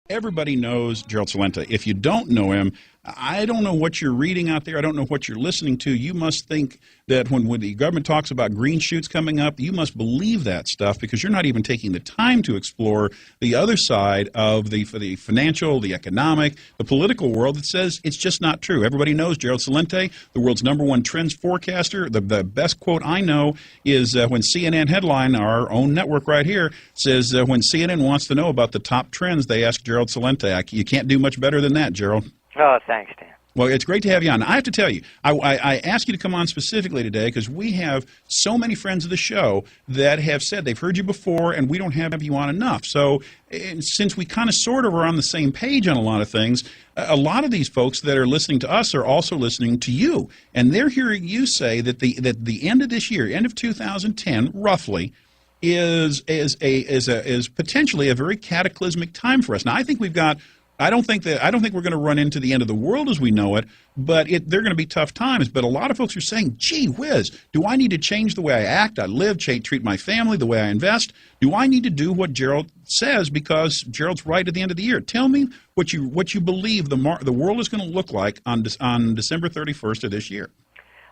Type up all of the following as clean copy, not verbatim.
Everybody knows Gerald Celente. If you don't know him, I don't know what you're reading out there. I don't know what you're listening to. You must think that when the government talks about green shoots coming up, you must believe that stuff because you're not even taking the time to explore the other side of the financial, the economic, the political world that says it's just not true. Everybody knows Gerald Celente, the world's #1 trends forecaster. The best quote I know is when CNN headline, our own network right here, says when CNN wants to know about the top trends, they ask Gerald Celente. You can't do much better than that, Gerald. Oh, thanks, Dan. Well, it's great to have you on. I have to tell you, I asked you to come on specifically today because we have so many friends of the show that have said they've heard you before and we don't have you on enough. So since we kind of sort of are on the same page on a lot of things, a lot of these folks that are listening to us are also listening to you. And they're hearing you say that the end of this year, end of 2010, roughly, is potentially a very cataclysmic time for us. Now, I think we've got I don't think we're going to run into the end of the world as we know it, but they're going to be tough times. But a lot of folks are saying, gee whiz, do I need to change the way I act, I live, treat my family, the way I invest? Do I need to do what Gerald says because Gerald's right at the end of the year? Tell me what you believe the world is going to look like on December 31st of this year.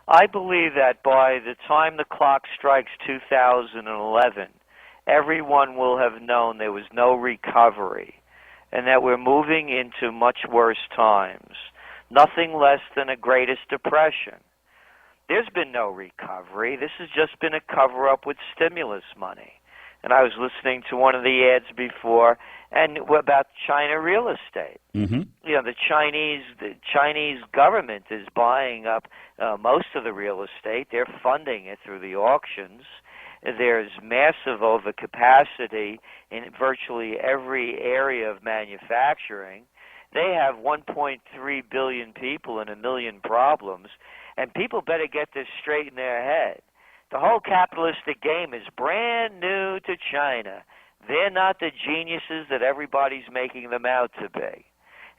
I believe that by the time the clock strikes 2011, everyone will have known there was no recovery, and that we're moving into much worse times, nothing less than a greatest depression. There's been no recovery. This has just been a cover-up with stimulus money. And I was listening to one of the ads before and about China real estate. Mm-hmm. You know, the Chinese government is buying up most of the real estate. They're funding it through the auctions. There's massive overcapacity in virtually every area of manufacturing. They have 1.3 billion people and 1 million problems, and people better get this straight in their head. The whole capitalistic game is brand new to China. They're not the geniuses that everybody's making them out to be.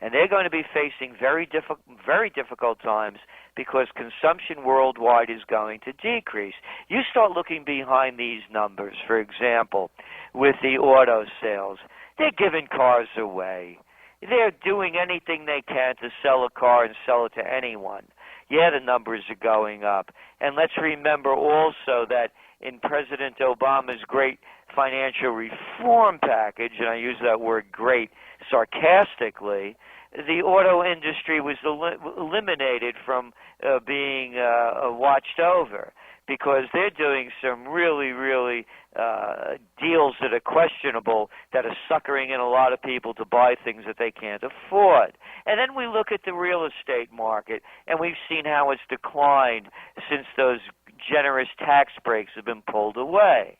And they're going to be facing very difficult times because consumption worldwide is going to decrease. You start looking behind these numbers, for example, with the auto sales. They're giving cars away. They're doing anything they can to sell a car and sell it to anyone. Yeah, the numbers are going up. And let's remember also that in President Obama's great financial reform package, and I use that word great sarcastically, the auto industry was eliminated from being watched over because they're doing some really deals that are questionable that are suckering in a lot of people to buy things that they can't afford. And then we look at the real estate market, and we've seen how it's declined since those generous tax breaks have been pulled away.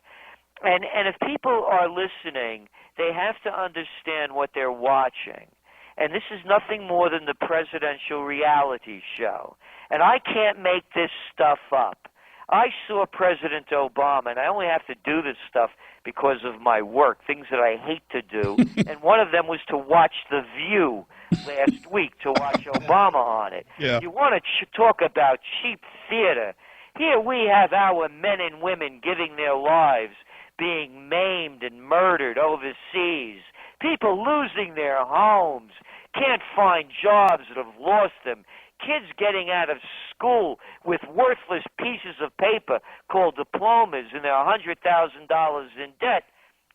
And if people are listening, they have to understand what they're watching. And this is nothing more than the presidential reality show. And I can't make this stuff up. I saw President Obama, and I only have to do this stuff because of my work, things that I hate to do. And one of them was to watch The View last week, to watch Obama on it. Yeah. You want to talk about cheap theater. Here we have our men and women giving their lives, being maimed and murdered overseas, people losing their homes, can't find jobs that have lost them, kids getting out of school with worthless pieces of paper called diplomas, and they're $100,000 in debt,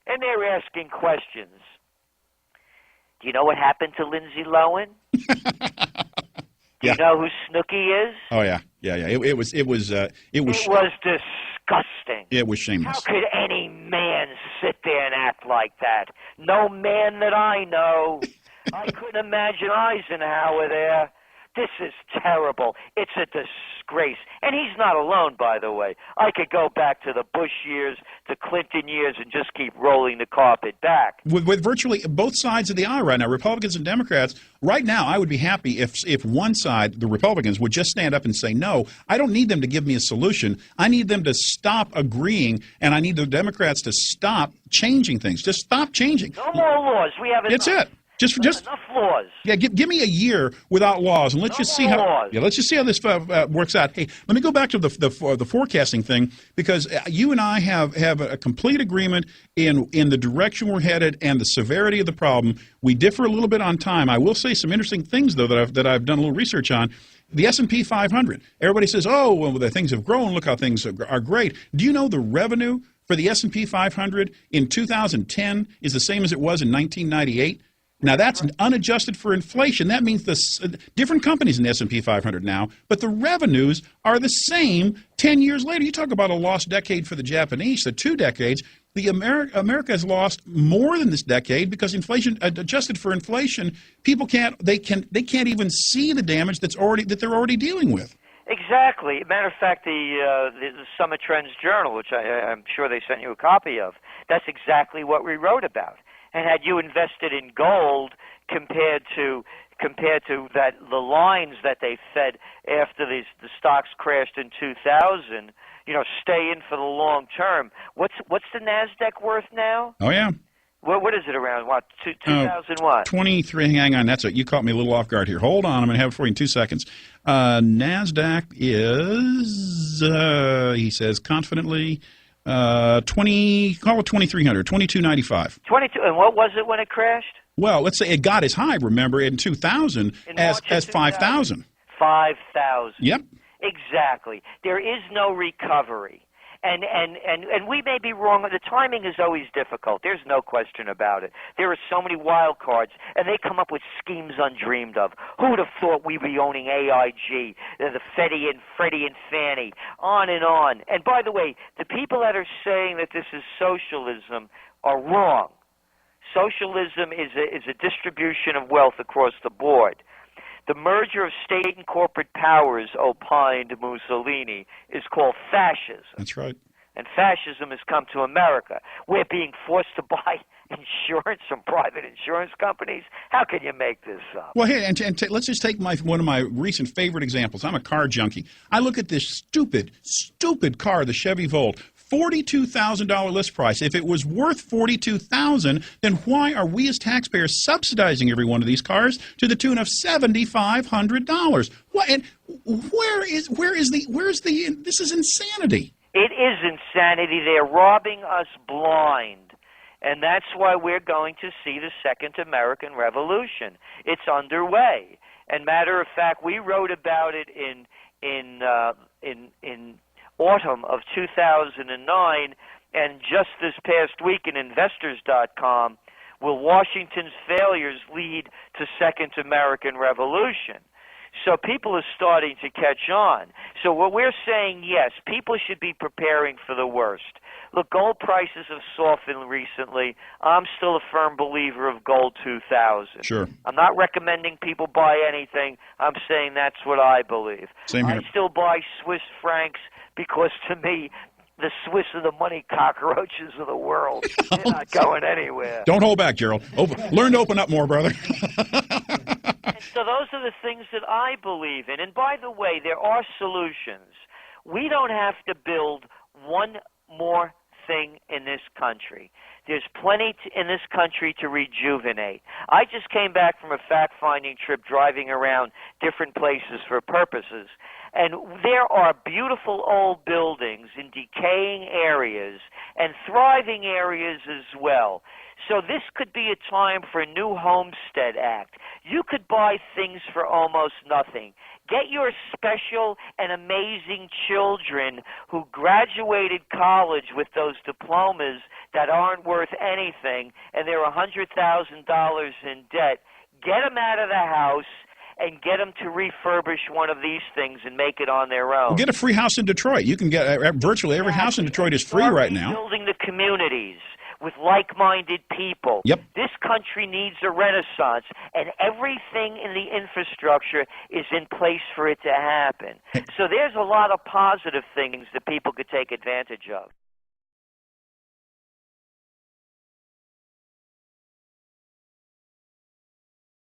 and they're asking questions. Do you know what happened to Lindsay Lohan? Do you know who Snooki is? Oh yeah. It was disgusting. It was shameless. How could any man sit there and act like that? No man that I know. I couldn't imagine Eisenhower there. This is terrible. It's a disgrace. And he's not alone, by the way. I could go back to the Bush years, the Clinton years, and just keep rolling the carpet back. With virtually both sides of the aisle right now, Republicans and Democrats, right now I would be happy if one side, the Republicans, would just stand up and say, no, I don't need them to give me a solution. I need them to stop agreeing, and I need the Democrats to stop changing things. Just stop changing. No more laws. We have enough. That's it. Just enough laws. yeah, give me a year without laws, and let's just see how. Laws. Yeah, let's just see how this works out. Hey, let me go back to the forecasting thing, because you and I have a complete agreement in the direction we're headed and the severity of the problem. We differ a little bit on time. I will say some interesting things though that I've done a little research on. The S&P 500. Everybody says, "Oh, well, the things have grown. Look how things are great." Do you know the revenue for the S&P 500 in 2010 is the same as it was in 1998? Now, that's unadjusted for inflation. That means the different companies in the S&P 500 now, but the revenues are the same 10 years later. You talk about a lost decade for the Japanese, the 2 decades. The America has lost more than this decade because inflation, adjusted for inflation, people can't even see the damage that they're already dealing with. Exactly. Matter of fact, the Summit Trends Journal, which I'm sure they sent you a copy of, that's exactly what we wrote about. And had you invested in gold compared to that the lines that they fed after the stocks crashed in 2000, stay in for the long term. What's the Nasdaq worth now? Oh yeah. What is it around? What 2000 what? 23. Hang on, that's it. You caught me a little off guard here. Hold on, I'm going to have it for you in 2 seconds. Nasdaq is he says confidently. 2300, 2295. 22, and what was it when it crashed? Well, let's say it got as high, remember, in 2000 as 5,000. 5,000. Yep. Exactly. There is no recovery. And we may be wrong. The timing is always difficult. There's no question about it. There are so many wild cards, and they come up with schemes undreamed of. Who would have thought we'd be owning AIG, the Freddie and Fannie, on and on. And by the way, the people that are saying that this is socialism are wrong. Socialism is a distribution of wealth across the board. The merger of state and corporate powers, opined Mussolini, is called fascism. That's right. And fascism has come to America. We're being forced to buy insurance from private insurance companies. How can you make this up? Well, hey, let's just take one of my recent favorite examples. I'm a car junkie. I look at this stupid car, the Chevy Volt. $42,000 list price. If it was worth $42,000, then why are we as taxpayers subsidizing every one of these cars to the tune of $7,500? What? And this is insanity. It is insanity. They're robbing us blind. And that's why we're going to see the Second American Revolution. It's underway. And matter of fact, we wrote about it in autumn of 2009, and just this past week in Investors.com, will Washington's failures lead to Second American Revolution? So people are starting to catch on. So what we're saying, yes, people should be preparing for the worst. Look, gold prices have softened recently. I'm still a firm believer of gold 2000. Sure. I'm not recommending people buy anything. I'm saying that's what I believe. Same here. I still buy Swiss francs because, to me, the Swiss are the money cockroaches of the world. They're not going anywhere. Don't hold back, Gerald. Learn to open up more, brother. And so those are the things that I believe in. And by the way, there are solutions. We don't have to build one more thing in this country. There's plenty in this country to rejuvenate. I just came back from a fact-finding trip driving around different places for purposes. And there are beautiful old buildings in decaying areas and thriving areas as well. So this could be a time for a new Homestead Act. You could buy things for almost nothing. Get your special and amazing children who graduated college with those diplomas that aren't worth anything, and they're $100,000 in debt. Get them out of the house and get them to refurbish one of these things and make it on their own. Well, get a free house in Detroit. You can get virtually every house in Detroit is free right now. Building the communities with like-minded people. Yep. This country needs a renaissance, and everything in the infrastructure is in place for it to happen. So there's a lot of positive things that people could take advantage of.